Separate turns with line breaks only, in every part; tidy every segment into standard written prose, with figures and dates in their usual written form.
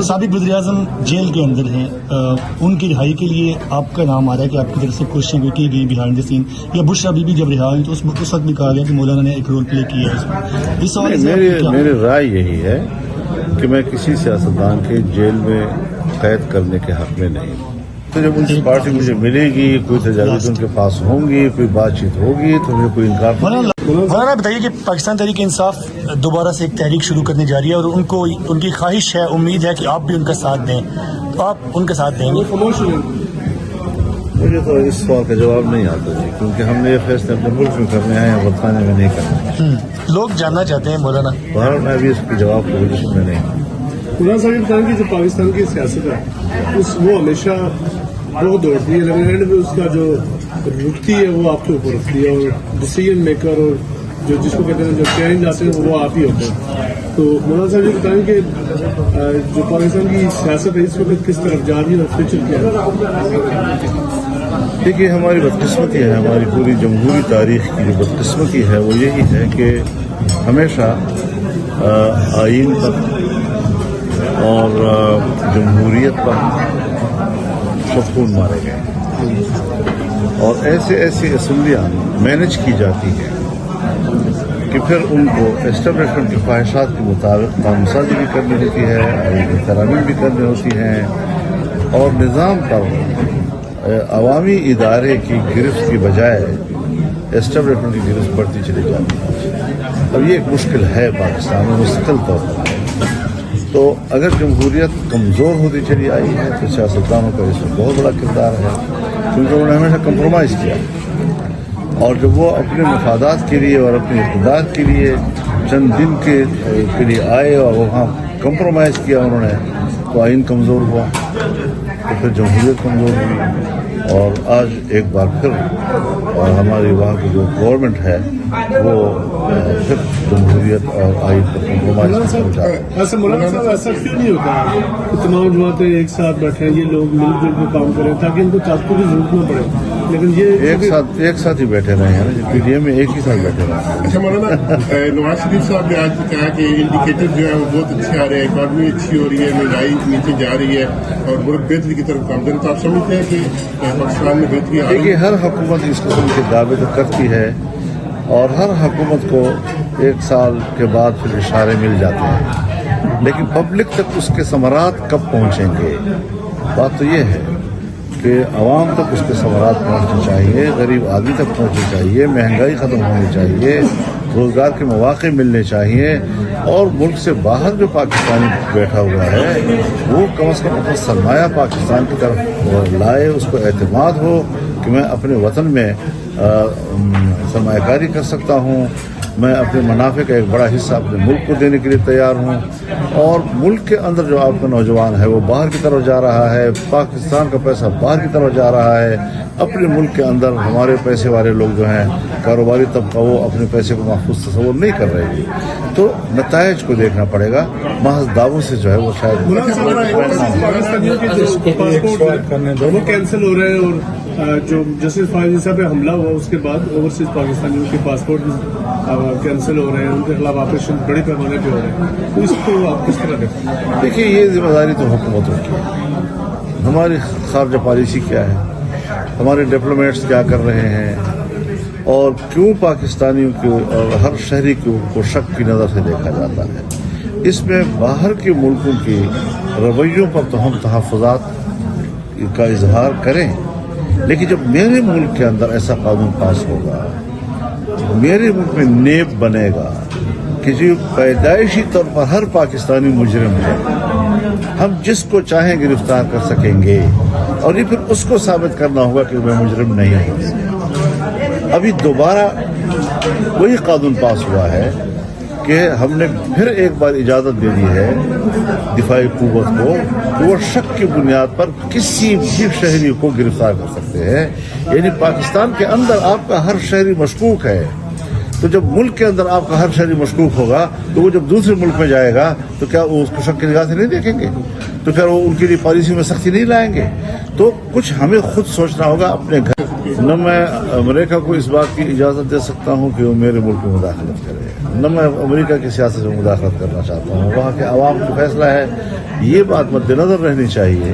سابق وزیر اعظم جیل کے اندر ہیں، ان کی رہائی کے لیے آپ کا نام آ رہا ہے کہ آپ کی طرف سے کوششیں بھی کی گئی بہائنڈ دا سین، یا بشرا بی بی جب رہا ہوئی تو اس وقت بھی کہا گیا کہ مولانا نے ایک رول پلے کیا ہے اس میں، اس سوال سے
میری رائے یہی ہے کہ میں کسی سیاستدان کے جیل میں قید کرنے کے حق میں نہیں ہوں۔ تو جب ان کی پارٹی مجھے ملے گی، کوئی تجاویز ان کے پاس ہوں گی، کوئی بات چیت ہوگی تو مجھے کوئی انکار
مولانا بتائیے کہ پاکستان تحریک انصاف دوبارہ سے ایک تحریک شروع کرنے جا رہی ہے اور ان کی خواہش ہے، امید ہے کہ آپ بھی ان کا ساتھ دیں، تو آپ ان کا ساتھ دیں گے؟
مجھے تو اس سوال کا جواب نہیں آتا جی، کیونکہ ہم نے یہ فیصلے اپنے ملک میں کرنے ہیں یا برطانیہ میں نہیں کرنے۔
لوگ جاننا چاہتے ہیں مولانا،
بہرحال میں بھی اس کے جواب کی پوزیشن میں نہیں ہوں۔
مولانا صاحب یہ بتائیں کہ جو پاکستان کی سیاست ہے وہ ہمیشہ بہت دوڑتی ہے، لیکن اینڈ میں اس کا جو رکتی ہے وہ آپ کے اوپر رکھتی ہے، اور ڈیسیجن میکر اور جو جس کو کہتے ہیں جو کیئرنگ لاتے ہیں وہ آپ ہی ہوتے ہیں۔ تو مولانا صاحب یہ بتائیں کہ جو پاکستان کی سیاست ہے اس وقت کس طرف جا رہی ہے اور فیوچر کیا ہے؟
دیکھیے ہماری بدقسمتی ہے، ہماری پوری جمہوری تاریخ کی جو بدقسمتی ہے وہ یہی ہے کہ ہمیشہ آئین پر اور جمہوریت پر خون مارے گئے، اور ایسی اسمبلیاں مینج کی جاتی ہیں کہ پھر ان کو اسٹیبلشمنٹ کی خواہشات کے مطابق قانون سازی بھی کرنی ہوتی ہے، آئین کی ترامیم بھی کرنی ہوتی ہیں، اور نظام پر عوامی ادارے کی گرفت کی بجائے اسٹیبلشمنٹ کی گرفت بڑھتی چلی جاتی ہے۔ اب یہ ایک مشکل ہے پاکستان میں مستقل طور پر، تو اگر جمہوریت کمزور ہوتی چلی آئی ہے تو سیاستدانوں کا اس میں بہت بڑا کردار ہے، کیونکہ انہوں نے ہمیشہ کمپرومائز کیا، اور جب وہ اپنے مفادات کے لیے اور اپنے اقتدار کے لیے چند دن کے لیے آئے اور وہاں کمپرومائز کیا انہوں نے، تو آئین کمزور ہوا، تو پھر جمہوریت کمزور ہوئی، اور آج ایک بار پھر ہماری وہاں کی جو گورنمنٹ ہے وہ پھر جمہوریت اور آئین پر کمپرومائز کرنا چاہتے ہیں۔
ایسا مولانا صاحب ایسا کیوں نہیں ہوتا کہ تمام جماعتیں ایک ساتھ بیٹھیں، یہ لوگ مل جل کے کام کریں تاکہ ان کو تعلقوں کی ضرورت نہ پڑے، لیکن یہ
ایک ساتھ ہی بیٹھے رہے ہیں نا، پی ڈی ایم میں ایک ہی ساتھ بیٹھے رہے ہیں۔
اچھا مولانا، نواز شریف صاحب نے آج کہا کہ انڈیکیٹر جو ہے وہ بہت اچھے آ رہے ہیں، اکانومی اچھی ہو رہی ہے، مہنگائی نیچے جا رہی ہے اور ملک بہتری کی طرف گامزن، تو آپ سمجھتے ہیں کہ پاکستان میں بہتری آ رہی ہے؟
دیکھیے ہر حکومت اس قسم کے دعوے تو کرتی ہے، اور ہر حکومت کو ایک سال کے بعد پھر اشارے مل جاتے ہیں، لیکن پبلک تک اس کے ثمرات کب پہنچیں گے؟ بات تو یہ ہے کہ عوام تک اس کے ثمرات پہنچنے چاہیے، غریب آدمی تک پہنچنی چاہیے، مہنگائی ختم ہونی چاہیے، روزگار کے مواقع ملنے چاہیے، اور ملک سے باہر جو پاکستانی بیٹھا ہوا ہے وہ کم از کم اپنا سرمایہ پاکستان کی طرف لائے، اس کو اعتماد ہو کہ میں اپنے وطن میں سرمایہ کاری کر سکتا ہوں، میں اپنے منافع کا ایک بڑا حصہ اپنے ملک کو دینے کے لیے تیار ہوں، اور ملک کے اندر جو آپ کا نوجوان ہے وہ باہر کی طرف جا رہا ہے، پاکستان کا پیسہ باہر کی طرف جا رہا ہے، اپنے ملک کے اندر ہمارے پیسے والے لوگ جو ہیں کاروباری طبقہ وہ اپنے پیسے کو محفوظ تصور نہیں کر رہے ہیں، تو نتائج کو دیکھنا پڑے گا، محض دعووں سے جو ہے وہ شاید
پاکستانیوں کے جو پاسپورٹ وہ کینسل ہو رہے ہیں، اور جو جسٹس فائز صاحب پہ حملہ ہوا اس کے بعد اوورسیز پاکستانیوں کے پاسپورٹ کینسل ہو رہے ہیں، ان کے خلاف آپریشن بڑے پیمانے پہ ہو رہے ہیں، تو اس کو آپ کس طرح دیکھتے ہیں؟
دیکھیے یہ ذمہ داری تو حکومتوں کی ہے، ہماری خارجہ پالیسی کیا ہے، ہمارے ڈپلومیٹس کیا کر رہے ہیں، اور کیوں پاکستانیوں کو اور ہر شہری کو شک کی نظر سے دیکھا جاتا ہے، اس میں باہر کے ملکوں کے رویوں پر تو ہم تحفظات کا اظہار کریں، لیکن جب میرے ملک کے اندر ایسا قانون پاس ہوگا، میرے ملک میں نیب بنے گا کہ جو پیدائشی طور پر ہر پاکستانی مجرم ہے، ہم جس کو چاہیں گرفتار کر سکیں گے، اور یہ پھر اس کو ثابت کرنا ہوگا کہ میں مجرم نہیں ہوں۔ ابھی دوبارہ وہی قانون پاس ہوا ہے کہ ہم نے پھر ایک بار اجازت دے دی ہے دفاعی قوت کو کہ وہ شک کی بنیاد پر کسی بھی شہری کو گرفتار کر سکتے ہیں، یعنی پاکستان کے اندر آپ کا ہر شہری مشکوک ہے، تو جب ملک کے اندر آپ کا ہر شہری مشکوک ہوگا تو وہ جب دوسرے ملک میں جائے گا تو کیا وہ اس کو شک کی نگاہ سے نہیں دیکھیں گے؟ تو پھر وہ ان کے لیے پالیسی میں سختی نہیں لائیں گے؟ تو کچھ ہمیں خود سوچنا ہوگا اپنے گھر. نہ میں امریکہ کو اس بات کی اجازت دے سکتا ہوں کہ وہ میرے ملک میں مداخلت کرے، نہ میں امریکہ کی سیاست میں مداخلت کرنا چاہتا ہوں. وہاں کے عوام کا فیصلہ ہے. یہ بات مد نظر رہنی چاہیے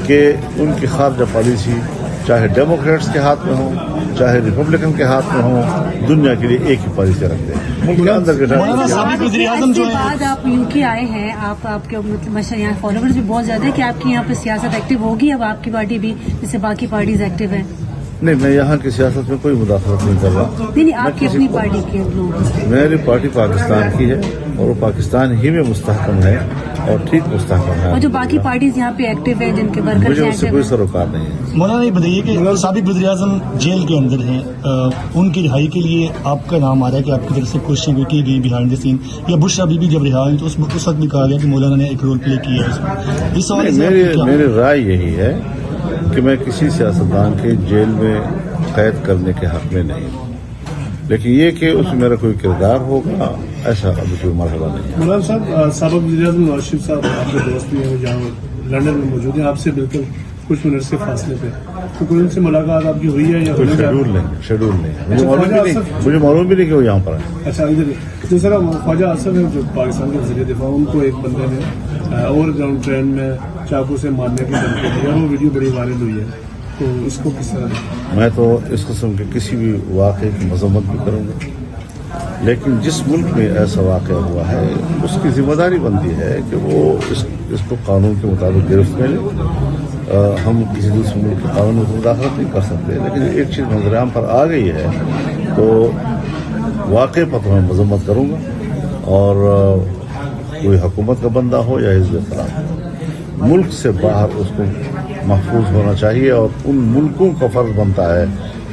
کہ ان کی خارجہ پالیسی چاہے ڈیموکریٹس کے ہاتھ میں ہو چاہے ریپبلکن کے ہاتھ میں ہو، دنیا کے لیے ایک ہی پالیسی رکھتے ہیں. ملک کے اندر کے
سابق وزیر اعظم جو
کے بعد آپ یو کے آئے ہیں، آپ کے مطلب یہاں فالوورز بھی بہت زیادہ ہے کہ آپ کی یہاں پہ سیاست ایکٹیو ہوگی، اب آپ کی پارٹی بھی جیسے باقی پارٹیز ایکٹیو ہیں.
نہیں، میں یہاں کی سیاست میں کوئی مداخلت نہیں کر رہا.
نہیں آپ کی اپنی پارٹی کے لوگ.
میری پارٹی پاکستان کی ہے اور وہ پاکستان ہی میں مستحکم ہے اور ٹھیک مستحکم ہے.
اور جو باقی پارٹیز یہاں پہ ایکٹیو ہیں جن کے ورکرز
مجھے اس سے کوئی سروکار نہیں ہے.
مولانا یہ بتائیے کہ سابق وزیر اعظم جیل کے اندر ہیں، ان کی رہائی کے لیے آپ کا نام آ رہا ہے کہ آپ کی طرف سے کوششیں بھی کی گئی بہائنڈ دا سین، یا بشرا بی بھی جب رہا ہوئی تو اس وقت بھی کہا گیا کہ مولانا نے ایک رول پلے کیا ہے اس میں. اس سوال سے
میری رائے یہی ہے کہ میں کسی سیاستدان کے جیل میں قید کرنے کے حق میں نہیں ہوں، لیکن یہ کہ اس میں میرا کوئی کردار ہوگا ایسا ابھی کوئی مرحلہ نہیں ہے.
مولانا صاحب، سابق وزیر اعظم نواز شریف صاحب آپ کے دوست بھی ہیں جہاں لندن میں موجود ہیں، آپ سے بالکل کچھ منٹ کے فاصلے پہ، تو کوئی ان سے ملاقات آپ کی ہوئی ہے یا
کوئی شیڈول نہیں. مجھے معلوم بھی نہیں کہ وہ یہاں پر ہے.
اچھا ادھر جو سر خواجہ آصف ہے جو پاکستان کے وزیر دفاع، ان کو ایک بندے نے اوور گراؤنڈ ٹرین میں چاقو سے مارنے کی دھمکی دی اور وہ ویڈیو بڑی وائرل ہوئی ہے، تو اس کو کس طرح؟
میں تو اس قسم کے کسی بھی واقعے کی مذمت بھی کروں گا، لیکن جس ملک میں ایسا واقعہ ہوا ہے اس کی ذمہ داری بنتی ہے کہ وہ اس کو قانون کے مطابق گرفت میں لے. ہم کسی دوسرے ملک کے قانون میں مداخلت نہیں کر سکتے، لیکن ایک چیز نظر عام پر آ گئی ہے تو واقعے پر تو میں مذمت کروں گا. اور کوئی حکومت کا بندہ ہو یا حزب اختلاف، ملک سے باہر اس کو محفوظ ہونا چاہیے اور ان ملکوں کا فرض بنتا ہے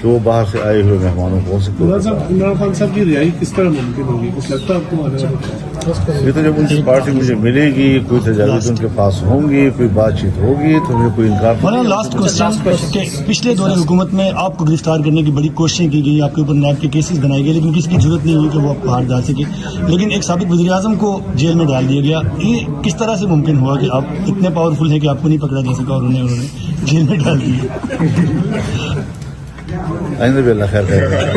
کہ وہ باہر سے آئے ہوئے مہمانوں کو
عمران خان صاحب کی رہائی کس طرح ممکن ہوگی؟ کچھ لگتا ہے آپ کو آنے والے؟
یہ تو جب ان کی پارٹی مجھے ملے گی، کوئی تجاویز ان کے پاس ہوں گی، کوئی بات چیت ہوگی تو مجھے کوئی انکار.
لاسٹ کوشچن کہ پچھلے دور حکومت میں آپ کو گرفتار کرنے کی بڑی کوششیں کی گئی، آپ کے اوپر نیب کے کیسز بنائے گئے، لیکن کسی کی ضرورت نہیں ہوئی کہ وہ آپ کو ہاتھ ڈال سکے. لیکن ایک سابق وزیر اعظم کو جیل میں ڈال دیا گیا. یہ کس طرح سے ممکن ہوا کہ آپ اتنے پاورفل ہیں کہ آپ کو نہیں پکڑا جا سکا اور انہوں نے جیل میں ڈال دیا؟
آئندہ بھی اللہ خیر کرے.